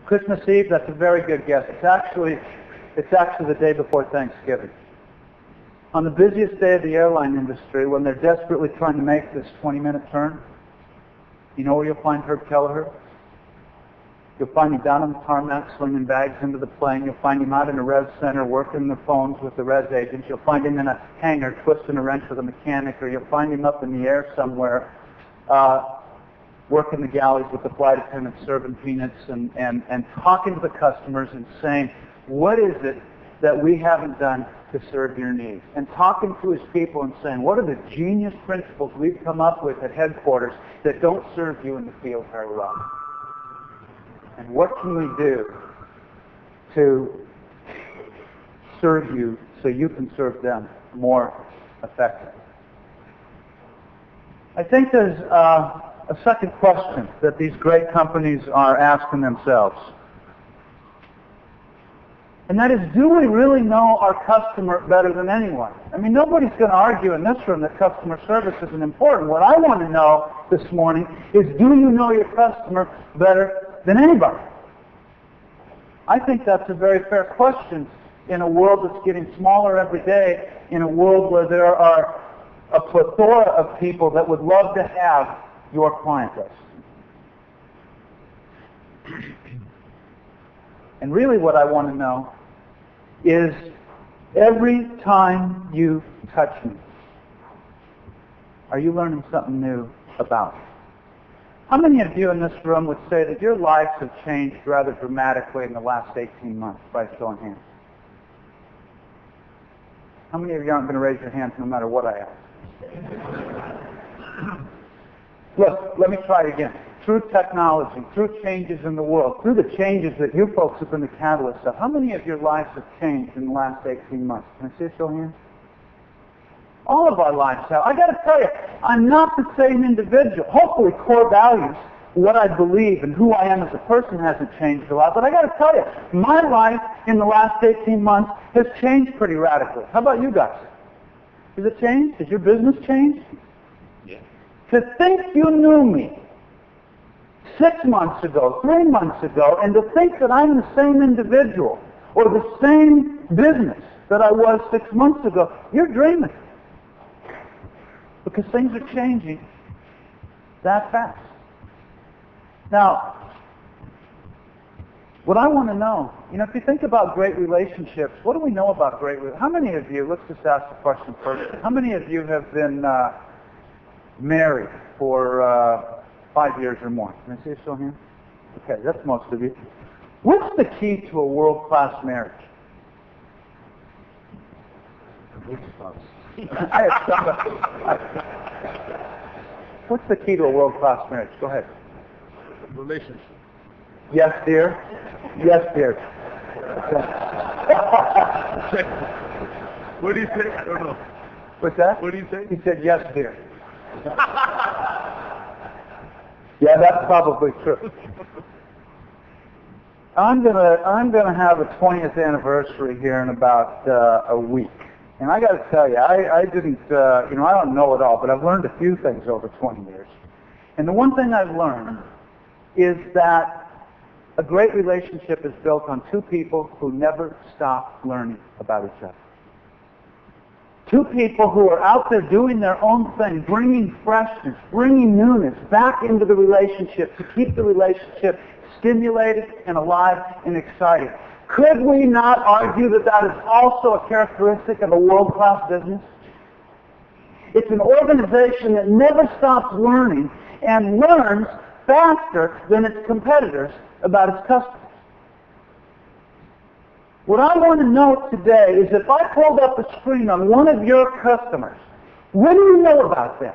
Christmas Eve, that's a very good guess. It's actually the day before Thanksgiving. On the busiest day of the airline industry, when they're desperately trying to make this 20-minute turn, you know where you'll find Herb Kelleher? You'll find him down on the tarmac slinging bags into the plane. You'll find him out in a res center working the phones with the res agents. You'll find him in a hangar twisting a wrench with a mechanic, or you'll find him up in the air somewhere working the galleys with the flight attendants, serving peanuts and talking to the customers and saying, what is it that we haven't done to serve your needs? And talking to his people and saying, what are the genius principles we've come up with at headquarters that don't serve you in the field very well? And what can we do to serve you so you can serve them more effectively? I think there's a second question that these great companies are asking themselves. And that is, do we really know our customer better than anyone? I mean, nobody's going to argue in this room that customer service isn't important. What I want to know this morning is, do you know your customer better than anybody? I think that's a very fair question in a world that's getting smaller every day, in a world where there are a plethora of people that would love to have your client list. And really what I want to know is, every time you touch me, are you learning something new about me? How many of you in this room would say that your lives have changed rather dramatically in the last 18 months, by show of hands? How many of you aren't going to raise your hands no matter what I ask? Look, let me try it again. Through technology, through changes in the world, through the changes that you folks have been the catalyst of, how many of your lives have changed in the last 18 months? Can I see a show of hands? All of our lives have. I got to tell you, I'm not the same individual. Hopefully, core values, what I believe and who I am as a person hasn't changed a lot. But I got to tell you, my life in the last 18 months has changed pretty radically. How about you guys? Has it changed? Has your business changed? Yeah. To think you knew me 6 months ago, 3 months ago, and to think that I'm the same individual or the same business that I was 6 months ago, you're dreaming. Because things are changing that fast. Now, what I want to know, if you think about great relationships, what do we know about great relationships? How many of you, let's just ask the question first, how many of you have been married for 5 years or more? Can I see a show of hands? Okay, that's most of you. What's the key to a world-class marriage? What's the key to a world-class marriage? Go ahead. Relationship. Yes, dear. Yes, dear. What did he say? I don't know. What's that? What did he say? He said, yes, dear. Yeah, that's probably true. I'm gonna have a 20th anniversary here in about a week. And I got to tell you, I didn't, I don't know it all, but I've learned a few things over 20 years. And the one thing I've learned is that a great relationship is built on two people who never stop learning about each other. Two people who are out there doing their own thing, bringing freshness, bringing newness back into the relationship to keep the relationship stimulated and alive and exciting. Could we not argue that that is also a characteristic of a world-class business? It's an organization that never stops learning and learns faster than its competitors about its customers. What I want to know today is, if I pulled up a screen on one of your customers, what do you know about them?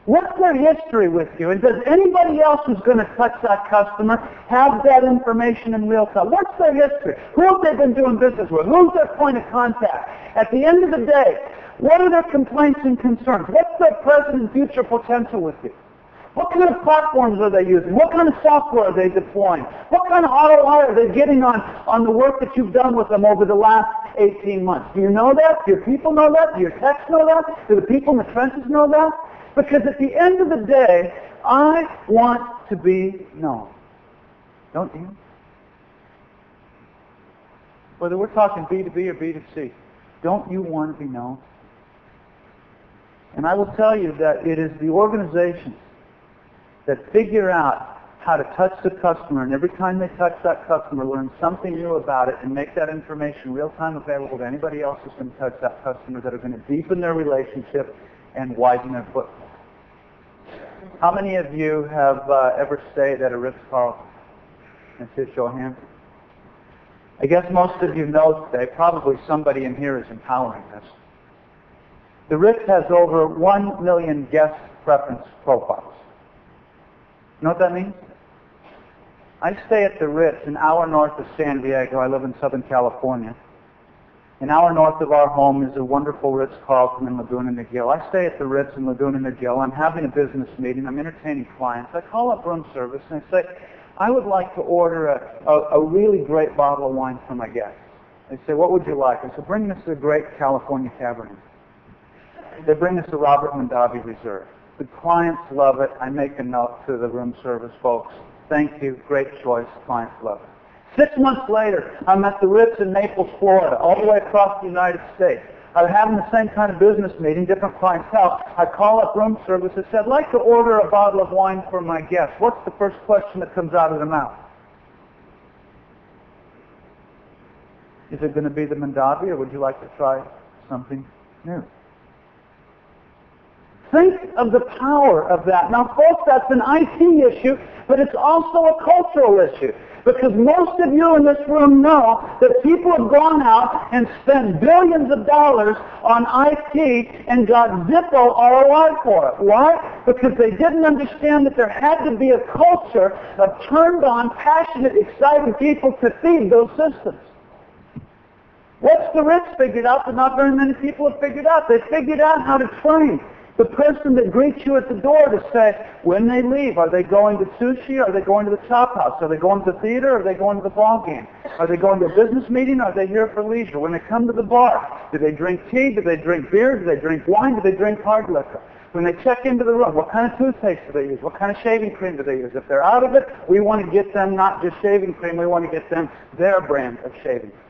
What's their history with you? And does anybody else who's going to touch that customer have that information in real time? What's their history? Who have they been doing business with? Who's their point of contact? At the end of the day, what are their complaints and concerns? What's their present and future potential with you? What kind of platforms are they using? What kind of software are they deploying? What kind of ROI are they getting on the work that you've done with them over the last 18 months? Do you know that? Do your people know that? Do your techs know that? Do the people in the trenches know that? Because at the end of the day, I want to be known. Don't you? Whether we're talking B2B or B2C, don't you want to be known? And I will tell you that it is the organizations that figure out how to touch the customer, and every time they touch that customer, learn something new about it and make that information real-time available to anybody else who's going to touch that customer, that are going to deepen their relationship and widen their footprint. How many of you have ever stayed at a Ritz-Carlton? Let's see a show of hands. I guess most of you know today, probably somebody in here is empowering this. The Ritz has over 1 million guest preference profiles. You know what that means? I stay at the Ritz an hour north of San Diego. I live in Southern California. An hour north of our home is a wonderful Ritz-Carlton in Laguna Niguel. I stay at the Ritz in Laguna Niguel. I'm having a business meeting. I'm entertaining clients. I call up room service and I say, I would like to order a really great bottle of wine for my guests. They say, what would you like? I said, bring us a great California Cabernet. They bring us a Robert Mondavi Reserve. The clients love it. I make a note to the room service folks. Thank you. Great choice. Clients love it. 6 months later, I'm at the Ritz in Naples, Florida, all the way across the United States. I'm having the same kind of business meeting, different clientele. I call up room service and said, I'd like to order a bottle of wine for my guests. What's the first question that comes out of their mouth? Is it going to be the Mondavi, or would you like to try something new? Think of the power of that. Now, folks, that's an IT issue, but it's also a cultural issue. Because most of you in this room know that people have gone out and spent billions of dollars on IT and got Zippo ROI for it. Why? Because they didn't understand that there had to be a culture of turned-on, passionate, excited people to feed those systems. What's the Ritz figured out that not very many people have figured out? They figured out how to train the person that greets you at the door to say, when they leave, are they going to sushi? Are they going to the chop house? Are they going to the theater? Are they going to the ball game? Are they going to a business meeting? Are they here for leisure? When they come to the bar, do they drink tea? Do they drink beer? Do they drink wine? Do they drink hard liquor? When they check into the room, what kind of toothpaste do they use? What kind of shaving cream do they use? If they're out of it, we want to get them not just shaving cream, we want to get them their brand of shaving cream.